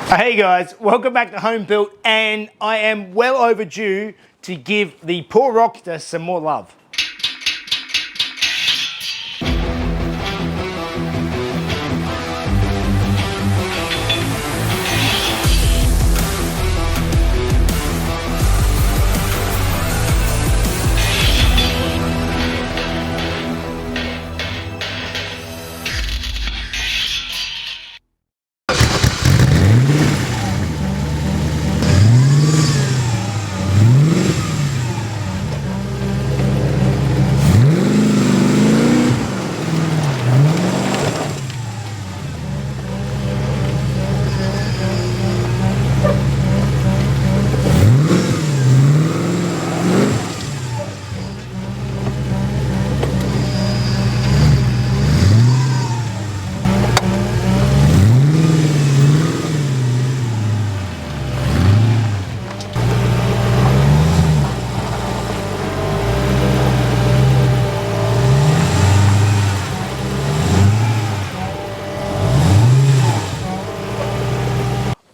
Hey guys, welcome back to Home Built, and I am well overdue to give the poor Roxster some more love.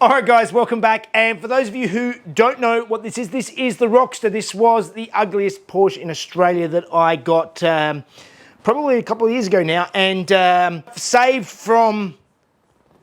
Alright guys, welcome back, and for those of you who don't know what this is the Roxster. This was the ugliest Porsche in Australia that I got probably a couple of years ago now, and saved from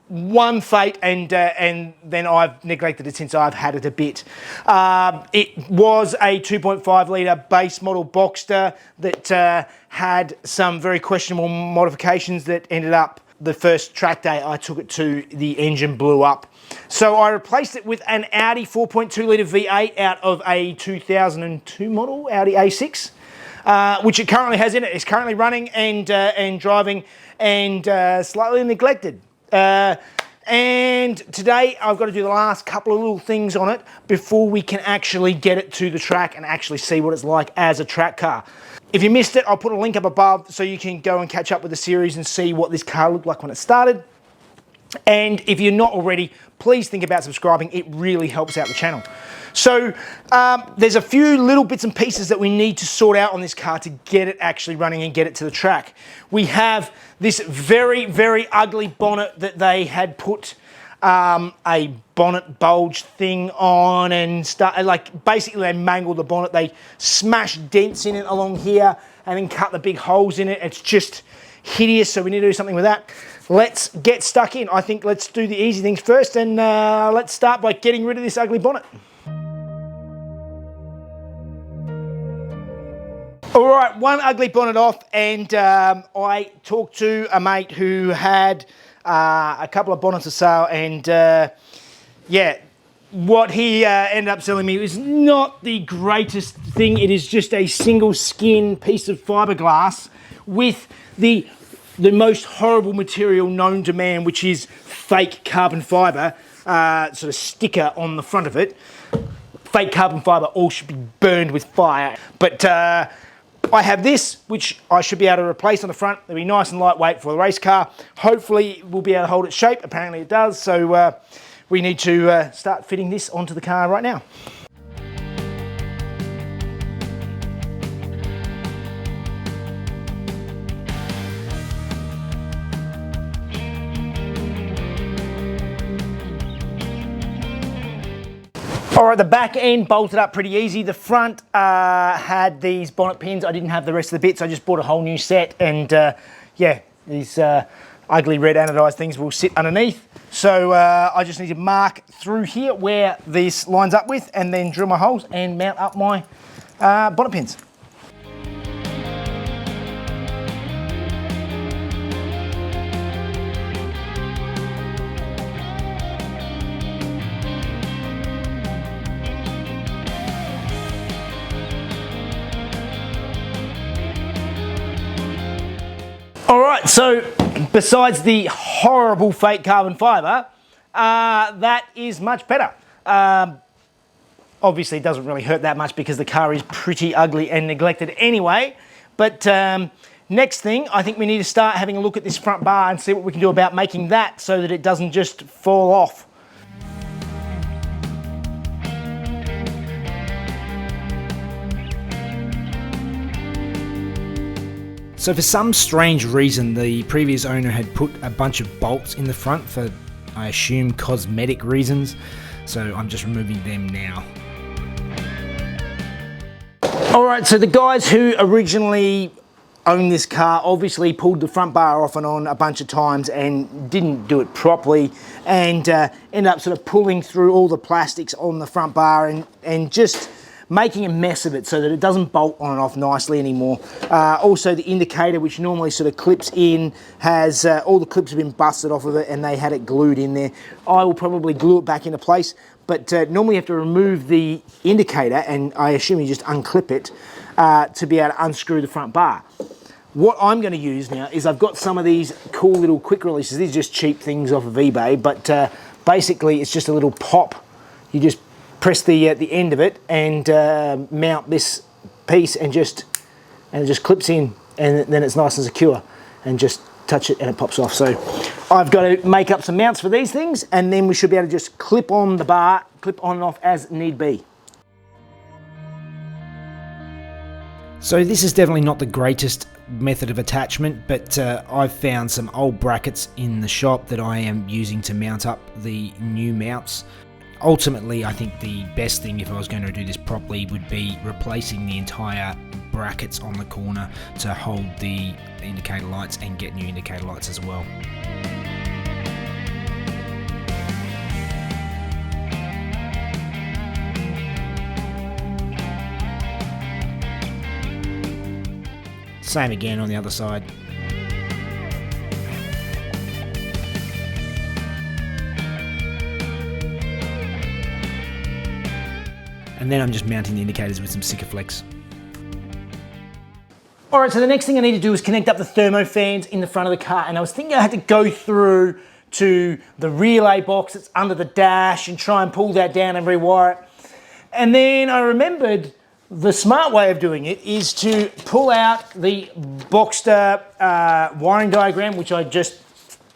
one fate, and then I've neglected it since I've had it a bit. It was a 2.5 litre base model Boxster that had some very questionable modifications that ended up, the first track day I took it to, the engine blew up. So I replaced it with an Audi 4.2 litre V8 out of a 2002 model Audi A6, which it currently has in it. It's currently running and driving and slightly neglected. And today I've got to do the last couple of little things on it before we can actually get it to the track and actually see what it's like as a track car. If you missed it, I'll put a link up above so you can go and catch up with the series and see what this car looked like when it started. And if you're not already, please think about subscribing. It really helps out the channel. So there's a few little bits and pieces that we need to sort out on this car to get it actually running and get it to the track. We have this very, very ugly bonnet that they had put a bonnet bulge thing on, and basically they mangled the bonnet. They smashed dents in it along here and then cut the big holes in it. It's just hideous, so we need to do something with that. Let's get stuck in. I think let's do the easy things first, and let's start by getting rid of this ugly bonnet. All right, one ugly bonnet off, and I talked to a mate who had a couple of bonnets for sale, and yeah, what he ended up selling me was not the greatest thing. It is just a single skin piece of fiberglass with the most horrible material known to man, which is fake carbon fiber, sort of sticker on the front of it. Fake carbon fiber all should be burned with fire. But I have this, which I should be able to replace on the front. It'll be nice and lightweight for the race car. Hopefully we'll be able to hold its shape. Apparently it does. So we need to start fitting this onto the car right now. All right, the back end bolted up pretty easy. The front had these bonnet pins. I didn't have the rest of the bits. I just bought a whole new set, and yeah, these ugly red anodized things will sit underneath. So I just need to mark through here where this lines up with, and then drill my holes and mount up my bonnet pins. All right, so besides the horrible fake carbon fiber, that is much better. Obviously it doesn't really hurt that much because the car is pretty ugly and neglected anyway. But next thing, I think we need to start having a look at this front bar and see what we can do about making that so that it doesn't just fall off. So for some strange reason, the previous owner had put a bunch of bolts in the front for, I I assume cosmetic reasons, so I'm just removing them now. All right, so the guys who originally owned this car obviously pulled the front bar off and on a bunch of times and didn't do it properly, and ended up sort of pulling through all the plastics on the front bar and just making a mess of it so that it doesn't bolt on and off nicely anymore. Also the indicator, which normally sort of clips in, has all the clips have been busted off of it and they had it glued in there. I will probably glue it back into place, but normally you have to remove the indicator, and I assume you just unclip it to be able to unscrew the front bar. What I'm going to use now is I've got some of these cool little quick releases. These are just cheap things off of eBay, but basically it's just a little pop. You just press the end of it and mount this piece, and it just clips in, and then it's nice and secure, and just touch it and it pops off. So I've got to make up some mounts for these things, and then we should be able to just clip on the bar, clip on and off as need be. So this is definitely not the greatest method of attachment, but I've found some old brackets in the shop that I am using to mount up the new mounts. Ultimately, I think the best thing, if I was going to do this properly, would be replacing the entire brackets on the corner to hold the indicator lights and get new indicator lights as well. Same again on the other side. And then I'm just mounting the indicators with some Sikaflex. All right, so the next thing I need to do is connect up the thermo fans in the front of the car, and I was thinking I had to go through to the relay box that's under the dash and try and pull that down and rewire it. And then I remembered the smart way of doing it is to pull out the Boxster wiring diagram, which I just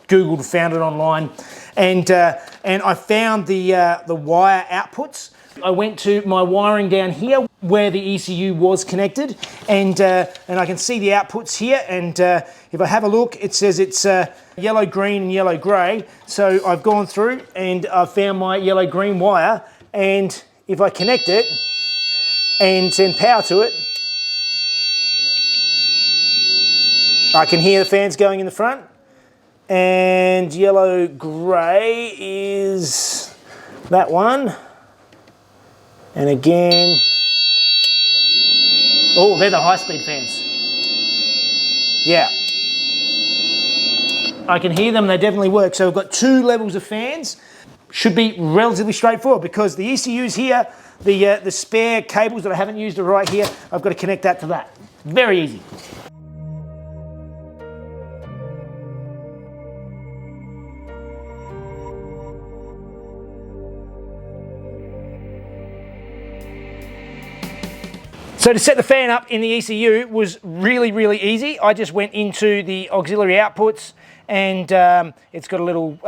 Googled, found it online, and I found the wire outputs. I went to my wiring down here where the ECU was connected, and I can see the outputs here, and if I have a look, it says it's yellow, green and yellow grey. So I've gone through and I've found my yellow green wire, and if I connect it and send power to it, I can hear the fans going in the front, and yellow grey is that one. And again, oh, they're the high-speed fans. Yeah. I can hear them, they definitely work. So we've got two levels of fans. Should be relatively straightforward because the ECU's here, the spare cables that I haven't used are right here. I've got to connect that to that. Very easy. So to set the fan up in the ECU was really, really easy. I just went into the auxiliary outputs, and it's got a little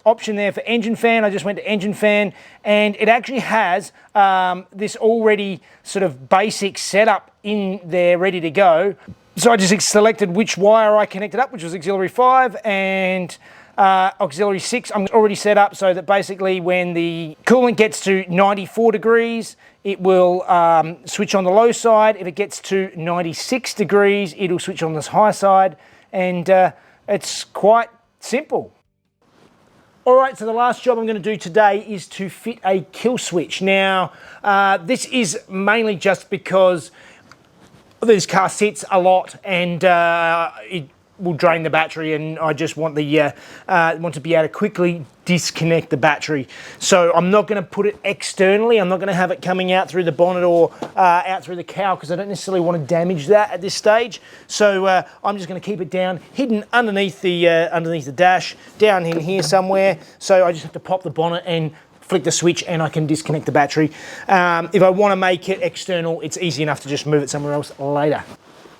option there for engine fan. I just went to engine fan, and it actually has this already sort of basic setup in there ready to go. So I just selected which wire I connected up, which was auxiliary 5 and auxiliary 6. I'm already set up so that basically when the coolant gets to 94 degrees, it will switch on the low side. If it gets to 96 degrees, it'll switch on this high side, and it's quite simple. All right, so the last job I'm going to do today is to fit a kill switch. Now, this is mainly just because this car sits a lot, and it will drain the battery, and I just want the want to be able to quickly disconnect the battery. So I'm not going to put it externally. I'm not going to have it coming out through the bonnet or out through the cowl, because I don't necessarily want to damage that at this stage. So I'm just going to keep it down, hidden underneath the dash, down in here somewhere. So I just have to pop the bonnet and flick the switch, and I can disconnect the battery. If I want to make it external, it's easy enough to just move it somewhere else later.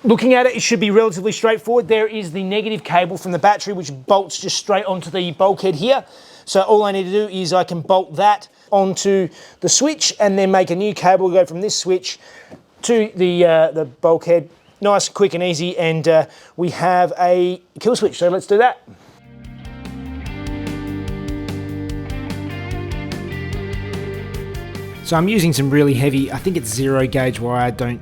Looking at it, it should be relatively straightforward. There is the negative cable from the battery, which bolts just straight onto the bulkhead here. So all I need to do is I can bolt that onto the switch and then make a new cable, go from this switch to the bulkhead. Nice, quick and easy, and we have a kill switch. So let's do that. So I'm using some really heavy, I think it's 0 gauge wire, don't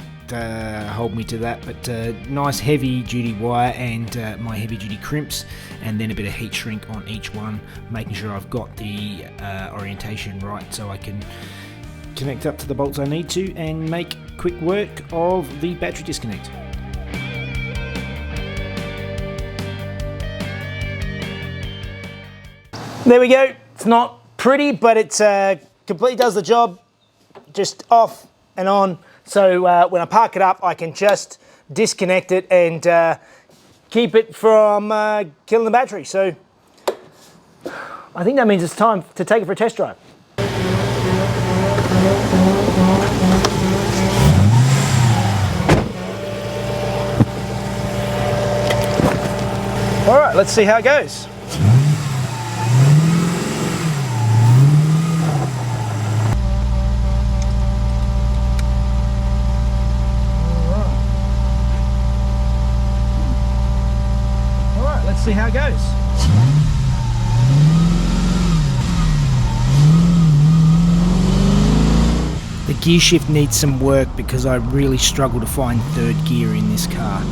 hold me to that, but nice heavy duty wire and my heavy duty crimps, and then a bit of heat shrink on each one, making sure I've got the orientation right so I can connect up to the bolts I need to and make quick work of the battery disconnect. There we go. It's not pretty, but it's completely does the job. Just off and on. So when I park it up, I can just disconnect it and keep it from killing the battery. So I think that means it's time to take it for a test drive. All right, let's see how it goes. Let's see how it goes. The gear shift needs some work because I really struggle to find third gear in this car.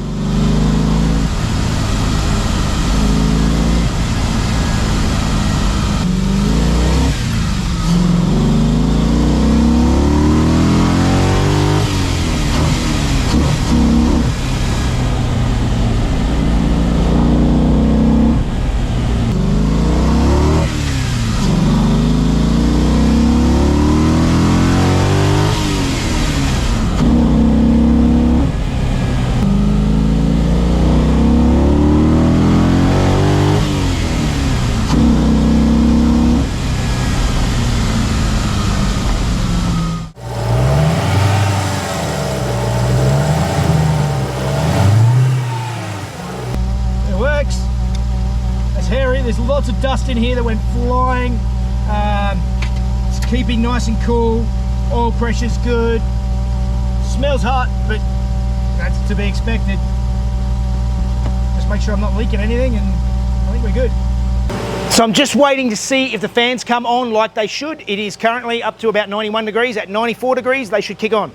There's lots of dust in here that went flying. It's keeping nice and cool. Oil pressure's good. Smells hot, but that's to be expected. Just make sure I'm not leaking anything, and I think we're good. So I'm just waiting to see if the fans come on like they should. It is currently up to about 91 degrees. At 94 degrees, they should kick on.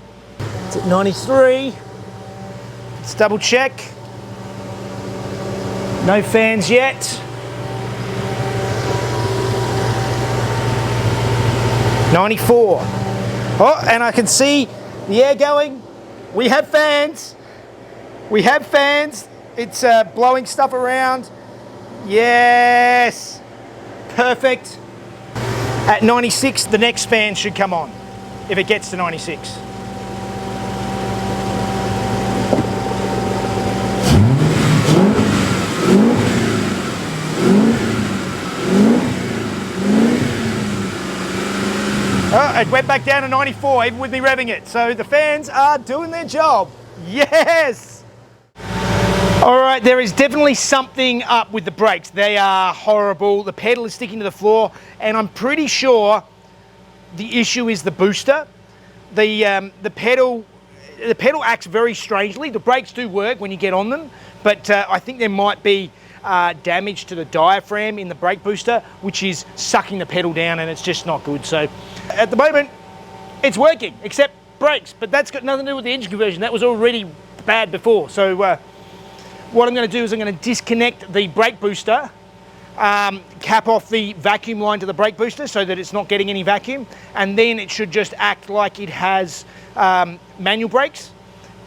It's at 93. Let's double check. No fans yet. 94. Oh, and I can see the air going. We have fans. We have fans. It's blowing stuff around. Yes. Perfect. At 96, the next fan should come on, if it gets to 96. Oh, it went back down to 94, even with me revving it. So the fans are doing their job. Yes! All right, there is definitely something up with the brakes. They are horrible. The pedal is sticking to the floor, and I'm pretty sure the issue is the booster. The pedal acts very strangely. The brakes do work when you get on them, but I think there might be damage to the diaphragm in the brake booster, which is sucking the pedal down, and it's just not good. So at the moment, it's working, except brakes, but that's got nothing to do with the engine conversion. That was already bad before. So what I'm going to do is I'm going to disconnect the brake booster, cap off the vacuum line to the brake booster so that it's not getting any vacuum, and then it should just act like it has manual brakes,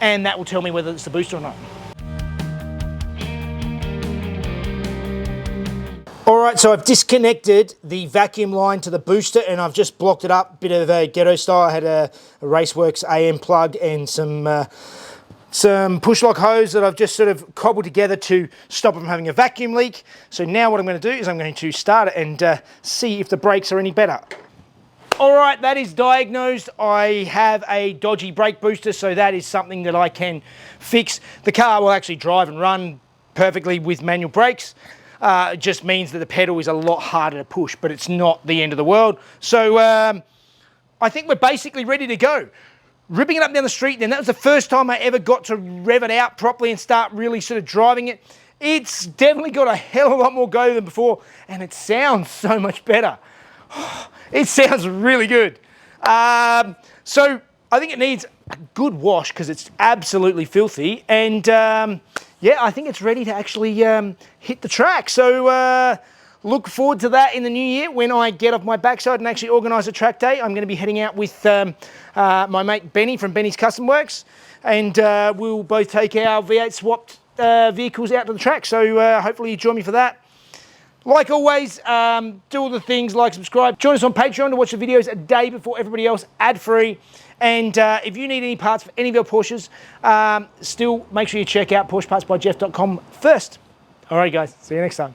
and that will tell me whether it's the booster or not. All right, so I've disconnected the vacuum line to the booster and I've just blocked it up, bit of a ghetto style. I had a Raceworks AM plug and some push lock hose that I've just sort of cobbled together to stop it from having a vacuum leak. So now what I'm going to do is I'm going to start it and see if the brakes are any better. All right, that is diagnosed. I have a dodgy brake booster, so that is something that I can fix. The car will actually drive and run perfectly with manual brakes. It just means that the pedal is a lot harder to push, but it's not the end of the world. So I think we're basically ready to go. Ripping it up down the street then, that was the first time I ever got to rev it out properly and start really sort of driving it. It's definitely got a hell of a lot more go than before, and it sounds so much better. It sounds really good. So I think it needs a good wash because it's absolutely filthy. And yeah, I think it's ready to actually hit the track. So look forward to that in the new year when I get off my backside and actually organise a track day. I'm going to be heading out with my mate Benny from Benny's Custom Works, and we'll both take our V8 swapped vehicles out to the track. So hopefully you join me for that. Like always, do all the things like subscribe. Join us on Patreon to watch the videos a day before everybody else, ad-free. And if you need any parts for any of your Porsches, still make sure you check out PorschePartsByJeff.com first. All right, guys, see you next time.